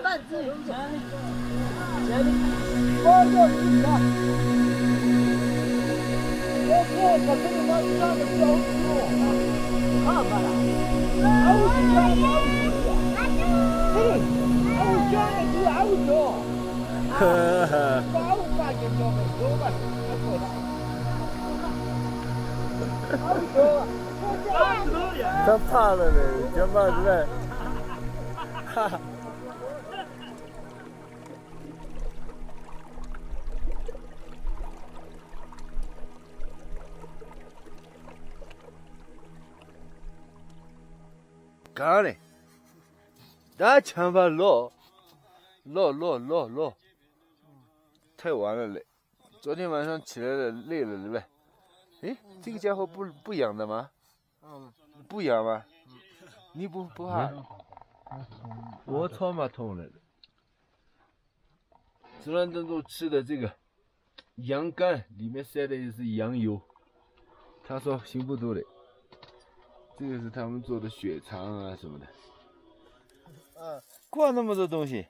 慢自由走，前面，包着你看，这可是我上的标注，看看了，欧是啥标注呀？欧家的是欧洲，欧发现叫没有吧？欧洲，他怕了呢，他怕是吧？哈哈。干嘞！那枪把落，太晚了嘞。昨天晚上起来了，累了，对不对？哎，这个家伙不痒的吗？不痒吗？你不怕？我超嘛痛了。昨晚正中吃的这个羊肝，里面塞的是羊油，他说行不多嘞。这个是他们做的血肠啊什么的。挂那么多东西。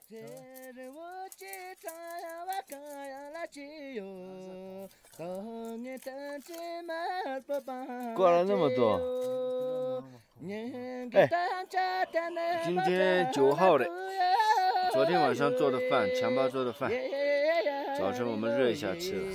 挂了那么多。哎，今天9号嘞，昨天晚上做的饭，强爸做的饭，早晨我们热一下吃了。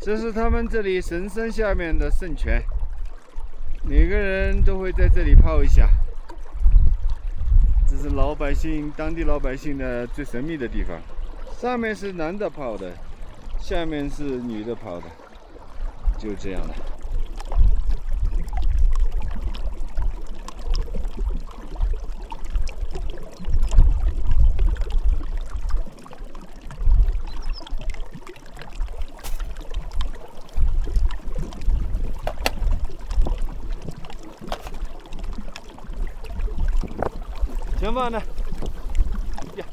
这是他们这里神山下面的圣泉，每个人都会在这里泡一下。这是当地老百姓的最神秘的地方。上面是男的泡的，下面是女的泡的，就这样的。强爸呢？呀，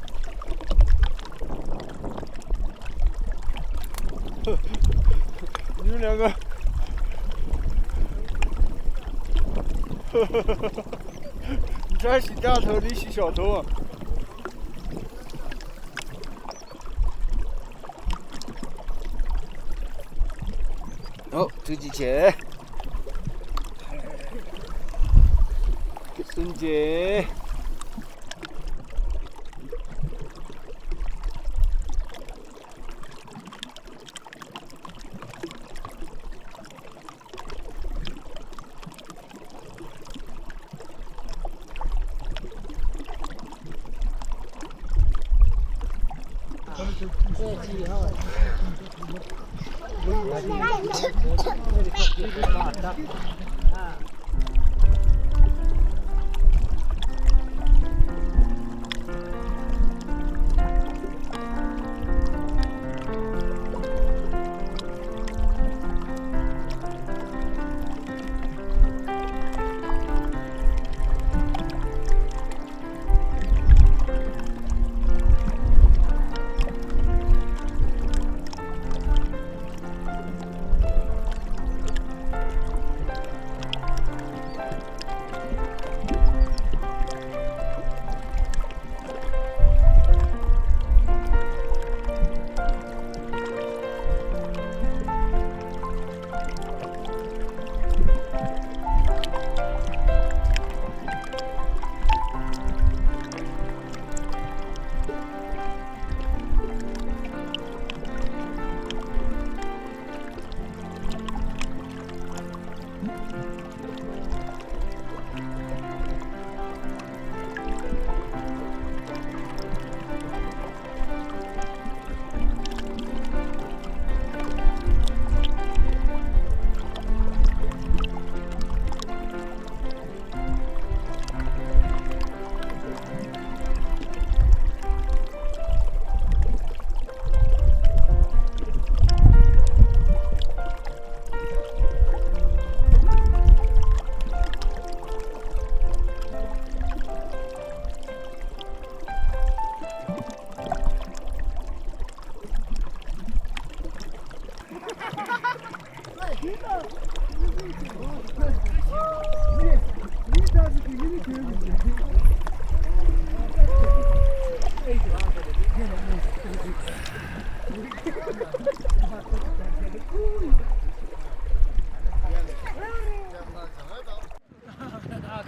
你们两个，你这洗大头，你洗小头啊？哦，周继前，孙姐。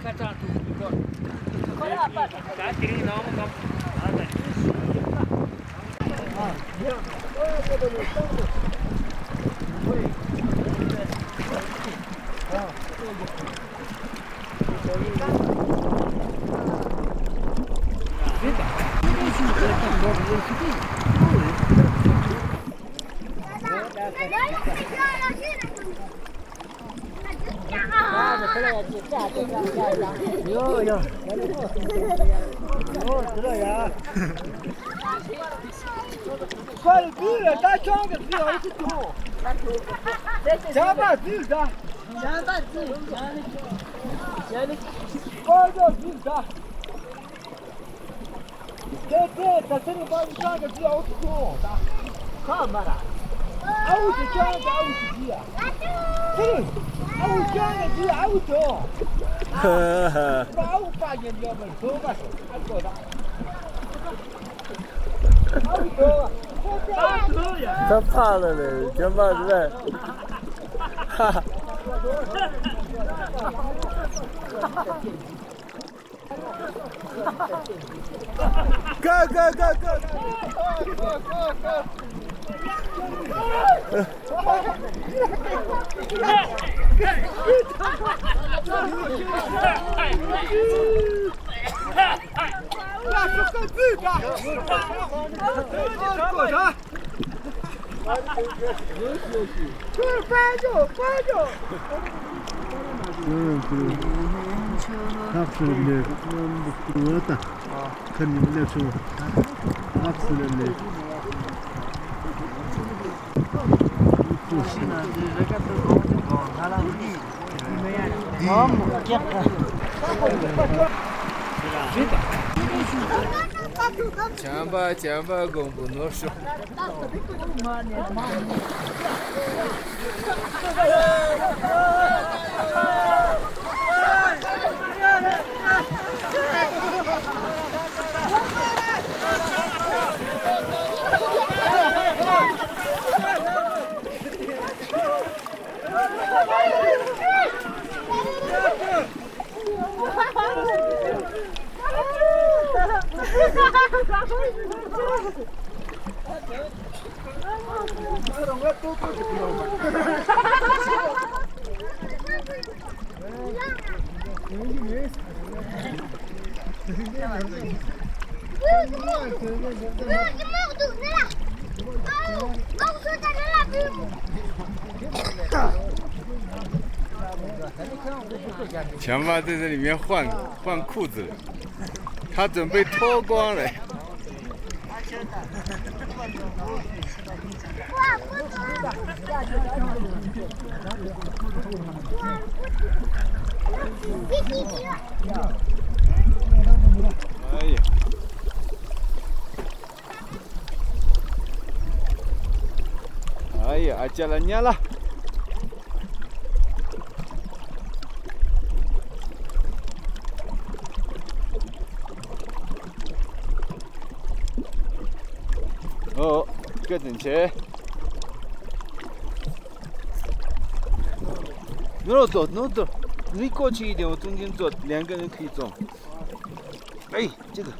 快点闭了，咱装个闭了，一头。加把闭上。快点闭上。对，在这里把你装个闭了，一头。看嘛啦。我是装个，我是闭啊。对，我装个闭，我装。把我发现了没？走吧，还做啥？他怕了嘞，干嘛的？哈哈。Absolutely. Kuota. Kan ni boleh show. Absolutely. Chamba gombo nosso.强爸在这里面换裤子了，他准备脱光了。哎呀！哎呀，jalannya lah. Oh, 更整齐。那走，你过去一点，我中间坐，两个人可以坐。哎，这个。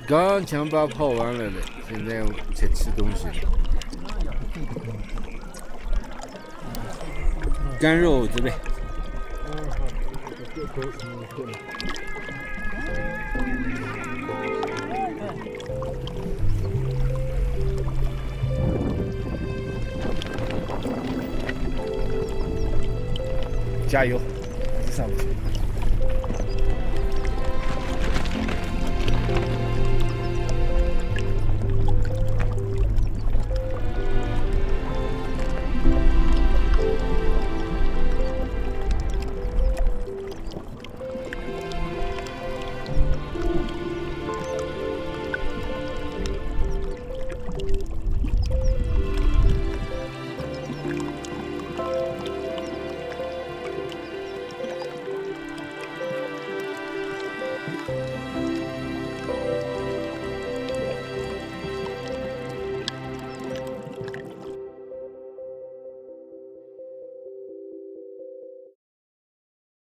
刚强巴泡完了嘞，现在在吃东西。干肉这边。加油，还是上不去。